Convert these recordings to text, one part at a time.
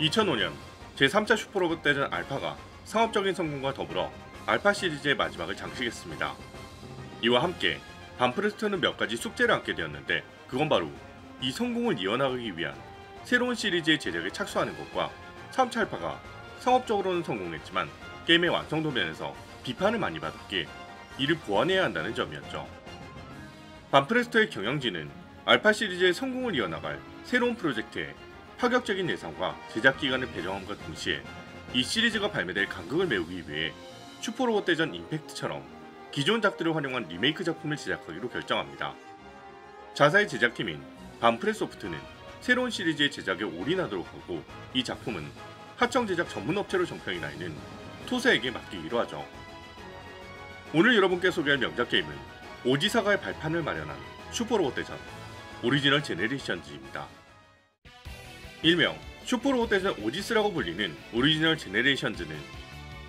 2005년 제3차 슈퍼로봇 대전 알파가 상업적인 성공과 더불어 알파 시리즈의 마지막을 장식했습니다. 이와 함께 반프레스토는 몇 가지 숙제를 안게 되었는데, 그건 바로 이 성공을 이어나가기 위한 새로운 시리즈의 제작에 착수하는 것과 3차 알파가 상업적으로는 성공했지만 게임의 완성도 면에서 비판을 많이 받았기에 이를 보완해야 한다는 점이었죠. 반프레스토의 경영진은 알파 시리즈의 성공을 이어나갈 새로운 프로젝트에 파격적인 예산과 제작 기간을 배정함과 동시에 이 시리즈가 발매될 간극을 메우기 위해 슈퍼로봇 대전 임팩트처럼 기존 작들을 활용한 리메이크 작품을 제작하기로 결정합니다. 자사의 제작팀인 반프레소프트는 새로운 시리즈의 제작에 올인하도록 하고, 이 작품은 하청 제작 전문 업체로 정평이 나 있는 토세에게 맡기기로 하죠. 오늘 여러분께 소개할 명작 게임은 오지사가의 발판을 마련한 슈퍼로봇 대전 오리지널 제네레이션즈입니다. 일명 슈퍼로봇 대전 오지스라고 불리는 오리지널 제네레이션즈는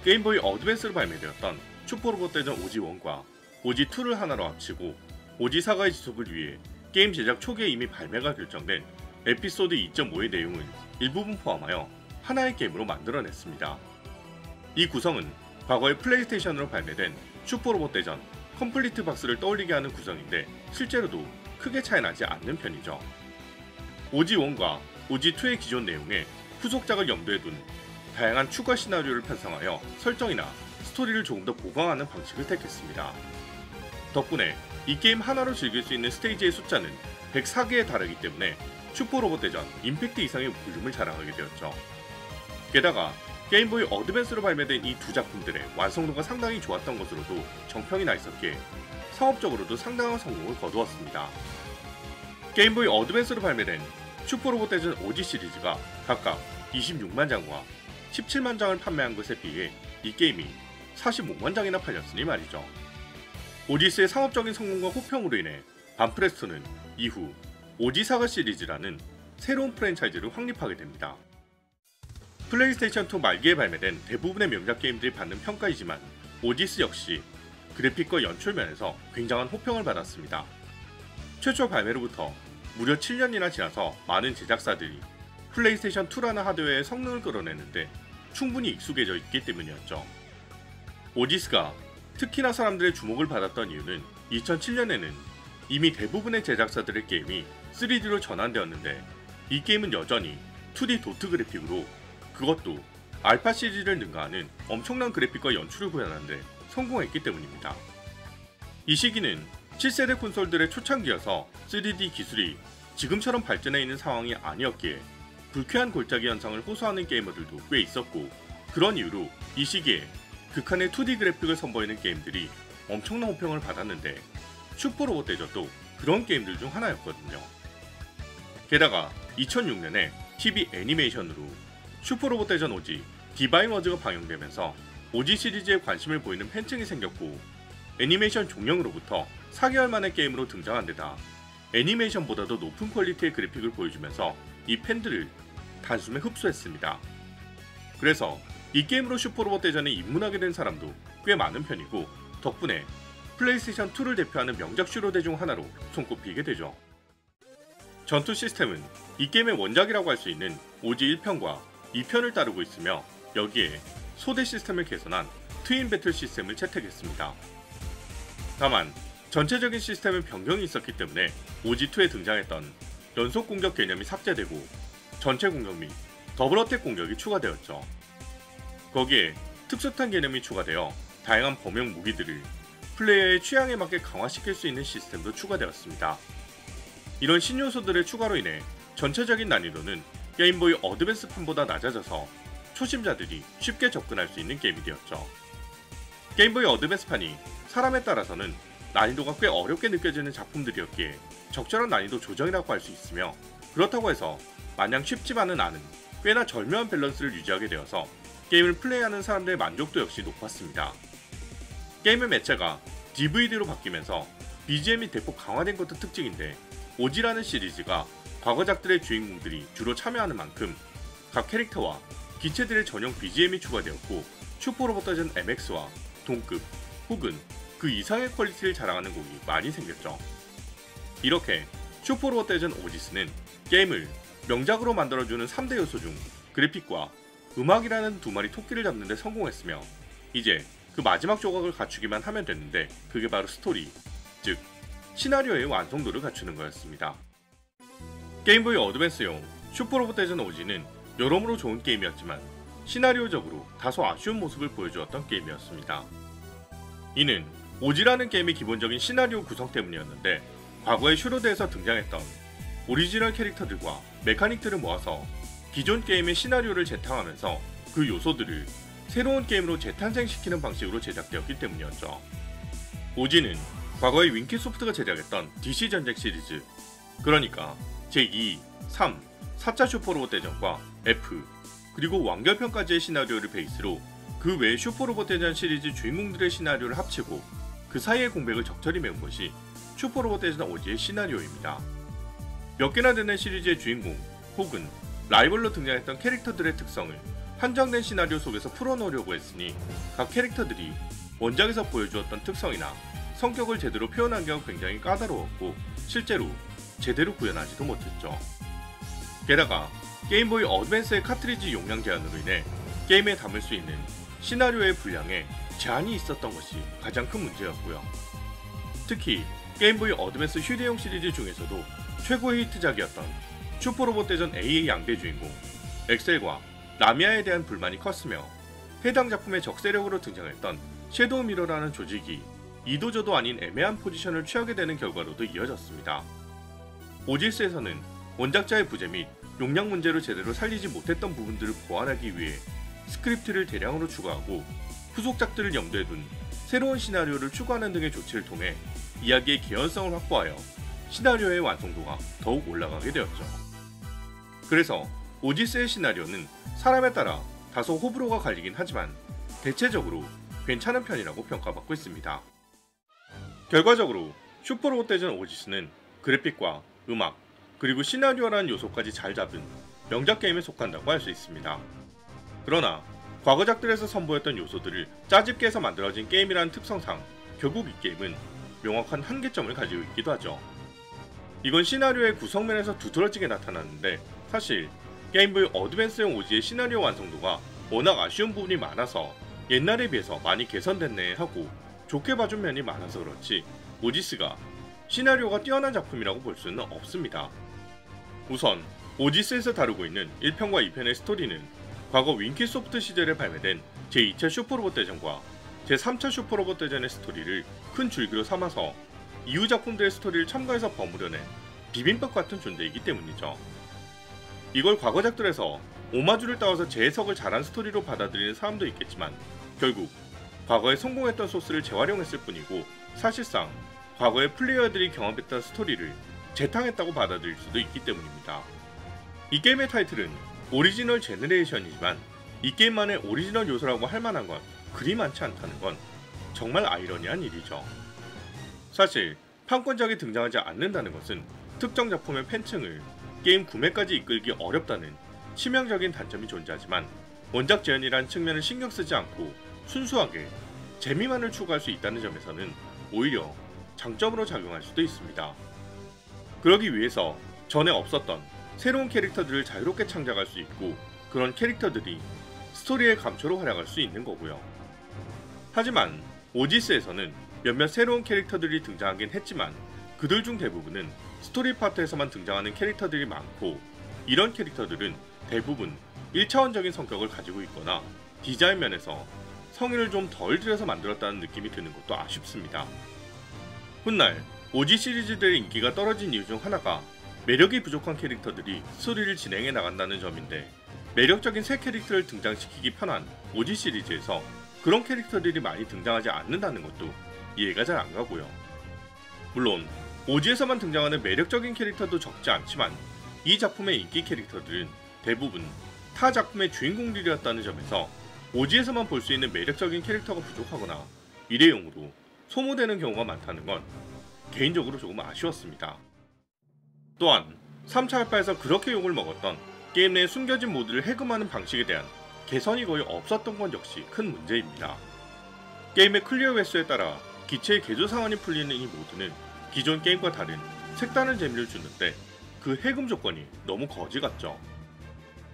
게임보이 어드밴스로 발매되었던 슈퍼로봇 대전 오지1과 오지2를 하나로 합치고 오지사가의 지속을 위해 게임 제작 초기에 이미 발매가 결정된 에피소드 2.5의 내용을 일부분 포함하여 하나의 게임으로 만들어냈습니다. 이 구성은 과거의 플레이스테이션으로 발매된 슈퍼로봇 대전 컴플리트 박스를 떠올리게 하는 구성인데, 실제로도 크게 차이나지 않는 편이죠. 오지1과 오지2의 기존 내용에 후속작을 염두에 둔 다양한 추가 시나리오를 편성하여 설정이나 스토리를 조금 더 보강하는 방식을 택했습니다. 덕분에 이 게임 하나로 즐길 수 있는 스테이지의 숫자는 104개에 달하기 때문에 슈퍼로봇 대전 임팩트 이상의 볼륨을 자랑하게 되었죠. 게다가 게임보이 어드밴스로 발매된 이 두 작품들의 완성도가 상당히 좋았던 것으로도 정평이 나 있었기에 상업적으로도 상당한 성공을 거두었습니다. 게임보이 어드밴스로 발매된 슈퍼로봇 대전 오지 시리즈가 각각 26만 장과 17만 장을 판매한 것에 비해 이 게임이 45만 장이나 팔렸으니 말이죠. 오지스의 상업적인 성공과 호평으로 인해 반프레스토는 이후 오지사가 시리즈라는 새로운 프랜차이즈를 확립하게 됩니다. 플레이스테이션2 말기에 발매된 대부분의 명작 게임들이 받는 평가이지만 오지스 역시 그래픽과 연출 면에서 굉장한 호평을 받았습니다. 최초 발매로부터 무려 7년이나 지나서 많은 제작사들이 플레이스테이션2라는 하드웨어의 성능을 끌어내는데 충분히 익숙해져 있기 때문이었죠. 오지스가 특히나 사람들의 주목을 받았던 이유는 2007년에는 이미 대부분의 제작사들의 게임이 3D로 전환되었는데, 이 게임은 여전히 2D 도트 그래픽으로, 그것도 알파 시리즈를 능가하는 엄청난 그래픽과 연출을 구현하는데 성공했기 때문입니다. 이 시기는 7세대 콘솔들의 초창기여서 3D 기술이 지금처럼 발전해 있는 상황이 아니었기에 불쾌한 골짜기 현상을 호소하는 게이머들도 꽤 있었고, 그런 이유로 이 시기에 극한의 2D 그래픽을 선보이는 게임들이 엄청난 호평을 받았는데, 슈퍼로봇 대전도 그런 게임들 중 하나였거든요. 게다가 2006년에 TV 애니메이션으로 슈퍼로봇 대전 오지 디바인 워즈가 방영되면서 오지 시리즈에 관심을 보이는 팬층이 생겼고, 애니메이션 종영으로부터 4개월 만에 게임으로 등장한 데다 애니메이션보다도 높은 퀄리티의 그래픽을 보여주면서 이 팬들을 단숨에 흡수했습니다. 그래서 이 게임으로 슈퍼로봇 대전에 입문하게 된 사람도 꽤 많은 편이고, 덕분에 플레이스테이션2를 대표하는 명작 슈로데 중 하나로 손꼽히게 되죠. 전투 시스템은 이 게임의 원작이라고 할 수 있는 오지 1편과 2편을 따르고 있으며, 여기에 소대 시스템을 개선한 트윈 배틀 시스템을 채택했습니다. 다만 전체적인 시스템의 변경이 있었기 때문에 오지2에 등장했던 연속 공격 개념이 삭제되고 전체 공격 및 더블 어택 공격이 추가되었죠. 거기에 특수탄 개념이 추가되어 다양한 범용 무기들을 플레이어의 취향에 맞게 강화시킬 수 있는 시스템도 추가되었습니다. 이런 신요소들의 추가로 인해 전체적인 난이도는 게임보이 어드밴스판보다 낮아져서 초심자들이 쉽게 접근할 수 있는 게임이 되었죠. 게임보이 어드밴스판이 사람에 따라서는 난이도가 꽤 어렵게 느껴지는 작품들이었기에 적절한 난이도 조정이라고 할 수 있으며, 그렇다고 해서 마냥 쉽지만은 않은 꽤나 절묘한 밸런스를 유지하게 되어서 게임을 플레이하는 사람들의 만족도 역시 높았습니다. 게임의 매체가 DVD로 바뀌면서 BGM이 대폭 강화된 것도 특징인데, 오지라는 시리즈가 과거작들의 주인공들이 주로 참여하는 만큼 각 캐릭터와 기체들의 전용 BGM이 추가되었고, 슈퍼로봇 대전 MX와 동급 혹은 그 이상의 퀄리티를 자랑하는 곡이 많이 생겼죠. 이렇게 슈퍼로봇 대전 오지스는 게임을 명작으로 만들어주는 3대 요소 중 그래픽과 음악이라는 두 마리 토끼를 잡는 데 성공했으며 이제 그 마지막 조각을 갖추기만 하면 됐는데 그게 바로 스토리, 즉 시나리오의 완성도를 갖추는 거였습니다. 게임보이 어드밴스용 슈퍼로봇 대전 오지는 여러모로 좋은 게임이었지만 시나리오적으로 다소 아쉬운 모습을 보여주었던 게임이었습니다. 이는 오지라는 게임의 기본적인 시나리오 구성 때문이었는데 과거의 슈로드에서 등장했던 오리지널 캐릭터들과 메카닉들을 모아서 기존 게임의 시나리오를 재탕하면서 그 요소들을 새로운 게임으로 재탄생시키는 방식으로 제작되었기 때문이었죠. 오지는 과거의 윙키소프트가 제작했던 DC 전쟁 시리즈, 그러니까 제2, 3, 4차 슈퍼로봇 대전과 F, 그리고 완결편까지의 시나리오를 베이스로 그 외의 슈퍼로봇 대전 시리즈 주인공들의 시나리오를 합치고 그 사이의 공백을 적절히 메운 것이 슈퍼로봇 대전 오지의 시나리오입니다. 몇 개나 되는 시리즈의 주인공 혹은 라이벌로 등장했던 캐릭터들의 특성을 한정된 시나리오 속에서 풀어놓으려고 했으니 각 캐릭터들이 원작에서 보여주었던 특성이나 성격을 제대로 표현하기가 굉장히 까다로웠고 실제로 제대로 구현하지도 못했죠. 게다가 게임보이 어드밴스의 카트리지 용량 제한으로 인해 게임에 담을 수 있는 시나리오의 분량에 제한이 있었던 것이 가장 큰 문제였고요. 특히 게임보이 어드밴스 휴대용 시리즈 중에서도 최고의 히트작이었던 슈퍼로봇 대전 A의 양대 주인공 엑셀과 라미아에 대한 불만이 컸으며 해당 작품의 적세력으로 등장했던 섀도우 미러라는 조직이 이도저도 아닌 애매한 포지션을 취하게 되는 결과로도 이어졌습니다. 오지스에서는 원작자의 부재 및 용량 문제로 제대로 살리지 못했던 부분들을 보완하기 위해 스크립트를 대량으로 추가하고 후속작들을 염두에 둔 새로운 시나리오를 추가하는 등의 조치를 통해 이야기의 개연성을 확보하여 시나리오의 완성도가 더욱 올라가게 되었죠. 그래서 오지스의 시나리오는 사람에 따라 다소 호불호가 갈리긴 하지만 대체적으로 괜찮은 편이라고 평가받고 있습니다. 결과적으로 슈퍼로봇 대전 오지스는 그래픽과 음악, 그리고 시나리오라는 요소까지 잘 잡은 명작 게임에 속한다고 할 수 있습니다. 그러나 과거작들에서 선보였던 요소들을 짜집게 해서 만들어진 게임이라는 특성상 결국 이 게임은 명확한 한계점을 가지고 있기도 하죠. 이건 시나리오의 구성면에서 두드러지게 나타나는데 사실 게임보이 어드밴스용 오지의 시나리오 완성도가 워낙 아쉬운 부분이 많아서 옛날에 비해서 많이 개선됐네 하고 좋게 봐준 면이 많아서 그렇지 오지스가 시나리오가 뛰어난 작품이라고 볼 수는 없습니다. 우선 오지스에서 다루고 있는 1편과 2편의 스토리는 과거 윙키소프트 시절에 발매된 제2차 슈퍼로봇 대전과 제3차 슈퍼로봇 대전의 스토리를 큰 줄기로 삼아서 이후 작품들의 스토리를 첨가해서 버무려낸 비빔밥 같은 존재이기 때문이죠. 이걸 과거작들에서 오마주를 따와서 재해석을 잘한 스토리로 받아들이는 사람도 있겠지만 결국 과거에 성공했던 소스를 재활용했을 뿐이고 사실상 과거의 플레이어들이 경험했던 스토리를 재탕했다고 받아들일 수도 있기 때문입니다. 이 게임의 타이틀은 오리지널 제너레이션이지만 이 게임만의 오리지널 요소라고 할 만한 건 그리 많지 않다는 건 정말 아이러니한 일이죠. 사실 판권작이 등장하지 않는다는 것은 특정 작품의 팬층을 게임 구매까지 이끌기 어렵다는 치명적인 단점이 존재하지만 원작 재현이란 측면을 신경 쓰지 않고 순수하게 재미만을 추구할 수 있다는 점에서는 오히려 장점으로 작용할 수도 있습니다. 그러기 위해서 전에 없었던 새로운 캐릭터들을 자유롭게 창작할 수 있고 그런 캐릭터들이 스토리의 감초로 활약할 수 있는 거고요. 하지만 오지스에서는 몇몇 새로운 캐릭터들이 등장하긴 했지만 그들 중 대부분은 스토리 파트에서만 등장하는 캐릭터들이 많고 이런 캐릭터들은 대부분 1차원적인 성격을 가지고 있거나 디자인 면에서 성의를 좀 덜 들여서 만들었다는 느낌이 드는 것도 아쉽습니다. 훗날 오지 시리즈들의 인기가 떨어진 이유 중 하나가 매력이 부족한 캐릭터들이 스토리를 진행해 나간다는 점인데 매력적인 새 캐릭터를 등장시키기 편한 오지 시리즈에서 그런 캐릭터들이 많이 등장하지 않는다는 것도 이해가 잘 안 가고요. 물론 오지에서만 등장하는 매력적인 캐릭터도 적지 않지만 이 작품의 인기 캐릭터들은 대부분 타 작품의 주인공들이었다는 점에서 오지에서만 볼 수 있는 매력적인 캐릭터가 부족하거나 일회용으로 소모되는 경우가 많다는 건 개인적으로 조금 아쉬웠습니다. 또한 3차 알파에서 그렇게 욕을 먹었던 게임 내에 숨겨진 모드를 해금하는 방식에 대한 개선이 거의 없었던 건 역시 큰 문제입니다. 게임의 클리어 횟수에 따라 기체의 개조 상한이 풀리는 이 모드는 기존 게임과 다른 색다른 재미를 주는데 그 해금 조건이 너무 거지 같죠.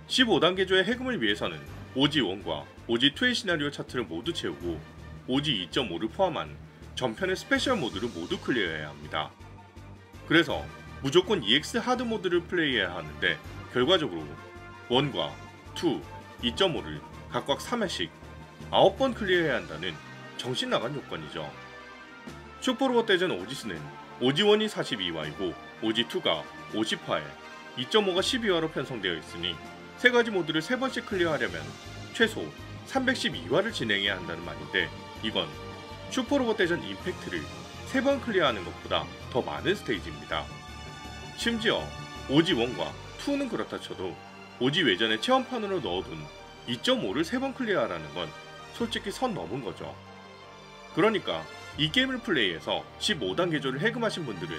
15단계조의 해금을 위해서는 OG1과 OG2의 시나리오 차트를 모두 채우고 OG 2.5를 포함한 전편의 스페셜 모드를 모두 클리어해야 합니다. 그래서 무조건 EX 하드 모드를 플레이해야 하는데 결과적으로 1과 2, 2.5를 각각 3회씩 9번 클리어해야 한다는 정신나간 요건이죠. 슈퍼로봇 대전 오지스는 OG1이 42화이고 OG2가 50화에 2.5가 12화로 편성되어 있으니 3가지 모드를 3번씩 클리어하려면 최소 312화를 진행해야 한다는 말인데 이건 슈퍼로봇 대전 임팩트를 3번 클리어하는 것보다 더 많은 스테이지입니다. 심지어 OG1과 2는 그렇다 쳐도 OG 외전에 체험판으로 넣어둔 2.5를 3번 클리어하라는 건 솔직히 선 넘은 거죠. 그러니까 이 게임을 플레이해서 15단계조를 해금하신 분들은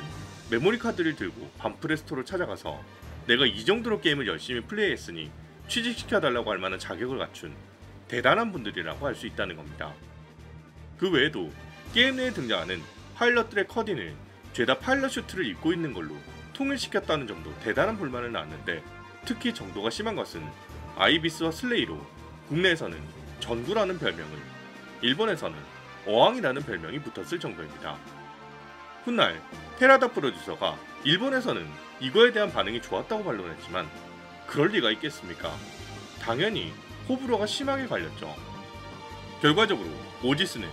메모리 카드를 들고 반프레스토를 찾아가서 내가 이 정도로 게임을 열심히 플레이했으니 취직시켜달라고 할 만한 자격을 갖춘 대단한 분들이라고 할 수 있다는 겁니다. 그 외에도 게임 내에 등장하는 파일럿들의 커딘을 죄다 파일럿 슈트를 입고 있는 걸로 통일시켰다는 점도 대단한 불만을 낳았는데 특히 정도가 심한 것은 아이비스와 슬레이로 국내에서는 전구라는 별명을, 일본에서는 어항이라는 별명이 붙었을 정도입니다. 훗날 테라다 프로듀서가 일본에서는 이거에 대한 반응이 좋았다고 반론했지만 그럴 리가 있겠습니까? 당연히 호불호가 심하게 갈렸죠. 결과적으로 오지스는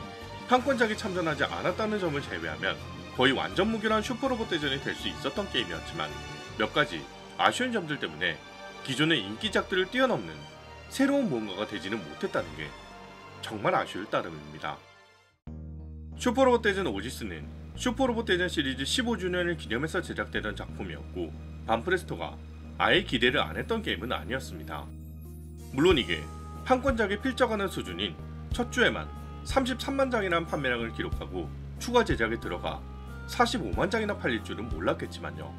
판권작이 참전하지 않았다는 점을 제외하면 거의 완전 무결한 슈퍼로봇 대전이 될 수 있었던 게임이었지만 몇 가지 아쉬운 점들 때문에 기존의 인기작들을 뛰어넘는 새로운 무언가가 되지는 못했다는 게 정말 아쉬울 따름입니다. 슈퍼로봇 대전 오지스는 슈퍼로봇 대전 시리즈 15주년을 기념해서 제작되던 작품이었고 반프레스토가 아예 기대를 안 했던 게임은 아니었습니다. 물론 이게 판권작에 필적하는 수준인 첫 주에만 33만 장이라는 판매량을 기록하고 추가 제작에 들어가 45만 장이나 팔릴 줄은 몰랐겠지만요.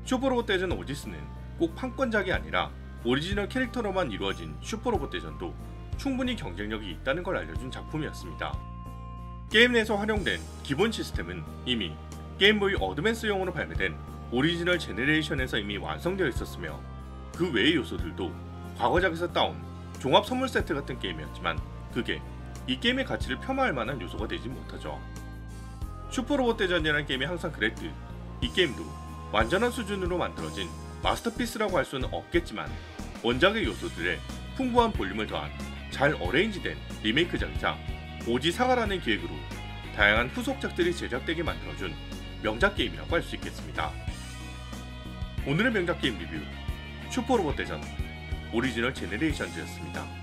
슈퍼로봇 대전 오지스는 꼭 판권작이 아니라 오리지널 캐릭터로만 이루어진 슈퍼로봇 대전도 충분히 경쟁력이 있다는 걸 알려준 작품이었습니다. 게임 내에서 활용된 기본 시스템은 이미 게임보이 어드밴스용으로 발매된 오리지널 제네레이션에서 이미 완성되어 있었으며 그 외의 요소들도 과거작에서 따온 종합 선물 세트 같은 게임이었지만 그게 이 게임의 가치를 폄하할 만한 요소가 되지 못하죠. 슈퍼로봇 대전이라는 게임이 항상 그랬듯 이 게임도 완전한 수준으로 만들어진 마스터피스라고 할 수는 없겠지만 원작의 요소들에 풍부한 볼륨을 더한 잘 어레인지된 리메이크작이자 오지사가라는 기획으로 다양한 후속작들이 제작되게 만들어준 명작 게임이라고 할 수 있겠습니다. 오늘의 명작 게임 리뷰 슈퍼로봇 대전 오리지널 제네레이션즈였습니다.